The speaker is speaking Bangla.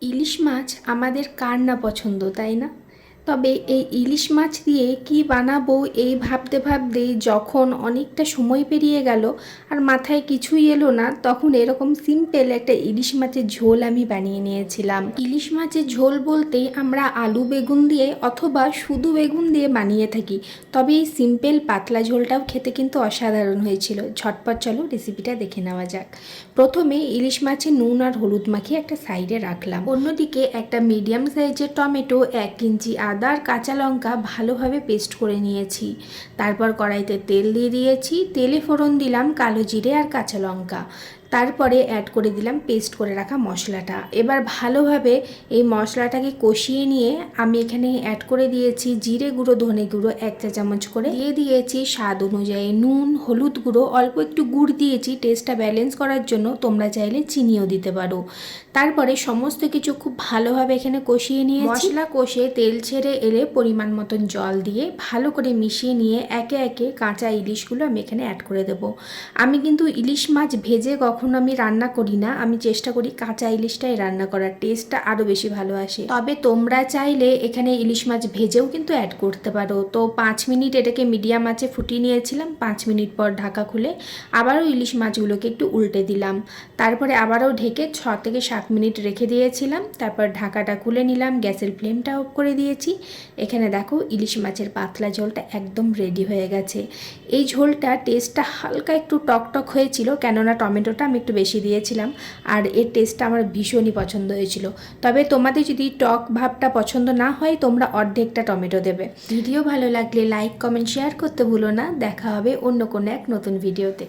ইলিশ মাছ আমাদের কার না পছন্দ, তাই না? তবে এই ইলিশ মাছ দিয়ে কি বানাবো এই ভাবতে ভাবতে যখন অনেকটা সময় পেরিয়ে গেল আর মাথায় কিছুই এলো না, তখন এরকম সিম্পল একটা ইলিশ মাছের ঝোল আমি বানিয়ে নিয়েছিলাম। ইলিশ মাছের ঝোল বলতেই আমরা আলু বেগুন দিয়ে অথবা শুধু বেগুন দিয়ে বানিয়ে থাকি, তবে এই সিম্পল পাতলা ঝোলটাও খেতে কিন্তু অসাধারণ হয়েছিল। ঝটপট চলো রেসিপিটা দেখে নেওয়া যাক। প্রথমে ইলিশ মাছে নুন আর হলুদ মাখিয়ে একটা সাইডে রাখলাম। অন্যদিকে একটা মিডিয়াম সাইজের টমেটো, 1 ইঞ্চি আদা আর কাঁচা লঙ্কা ভালোভাবে পেস্ট করে নিয়েছি। তারপর কড়াইতে তেল দিয়ে দিয়েছি, তেলে ফোড়ন দিলাম কালো জিরে আর কাঁচা লঙ্কা। তারপরে অ্যাড করে দিলাম পেস্ট করে রাখা মশলাটা। এবার ভালোভাবে এই মশলাটাকে কষিয়ে নিয়ে আমি এখানে অ্যাড করে দিয়েছি জিরে গুঁড়ো, ধনে গুঁড়ো 1 চা চামচ করে, দিয়ে দিয়েছি স্বাদ অনুযায়ী নুন, হলুদ গুঁড়ো, অল্প একটু গুড় দিয়েছি টেস্টটা ব্যালেন্স করার জন্য, তোমরা চাইলে চিনিও দিতে পারো। তারপরে সমস্ত কিছু খুব ভালোভাবে এখানে কষিয়ে নিয়ে মশলা কষে তেল ছেড়ে এলে পরিমাণ মতন জল দিয়ে ভালো করে মিশিয়ে নিয়ে একে একে কাঁচা ইলিশগুলো আমি এখানে অ্যাড করে দেব। আমি কিন্তু ইলিশ মাছ ভেজে কখনো আমি রান্না করি না, আমি চেষ্টা করি কাঁচা ইলিশটাই রান্না করার, টেস্টটা আরও বেশি ভালো আসে। তবে তোমরা চাইলে এখানে ইলিশ মাছ ভেজেও কিন্তু অ্যাড করতে পারো। তো 5 মিনিট এটাকে মিডিয়াম আঁচে ফুটিয়ে নিয়েছিলাম। 5 মিনিট পর ঢাকা খুলে আবারও ইলিশ মাছগুলোকে একটু উল্টে দিলাম। তারপরে আবারও ঢেকে 6 থেকে 7 মিনিট রেখে দিয়েছিলাম। তারপর ঢাকাটা খুলে নিলাম, গ্যাসের ফ্লেমটা অফ করে দিয়েছি। এখানে দেখো ইলিশ মাছের পাতলা ঝোলটা একদম রেডি হয়ে গেছে। এই ঝোলটা টেস্টটা হালকা একটু টকটক হয়েছিল, কেননা টমেটোটা আমি একটু বেশি দিয়েছিলাম আর এর টেস্টটা আমার ভীষণই পছন্দ হয়েছিল। তবে তোমাদের যদি টক ভাবটা পছন্দ না হয় তোমরা অর্ধেকটা টমেটো দেবে। ভিডিও ভালো লাগলে লাইক, কমেন্ট, শেয়ার করতে ভুলো না। দেখা হবে অন্য কোনো এক নতুন ভিডিওতে।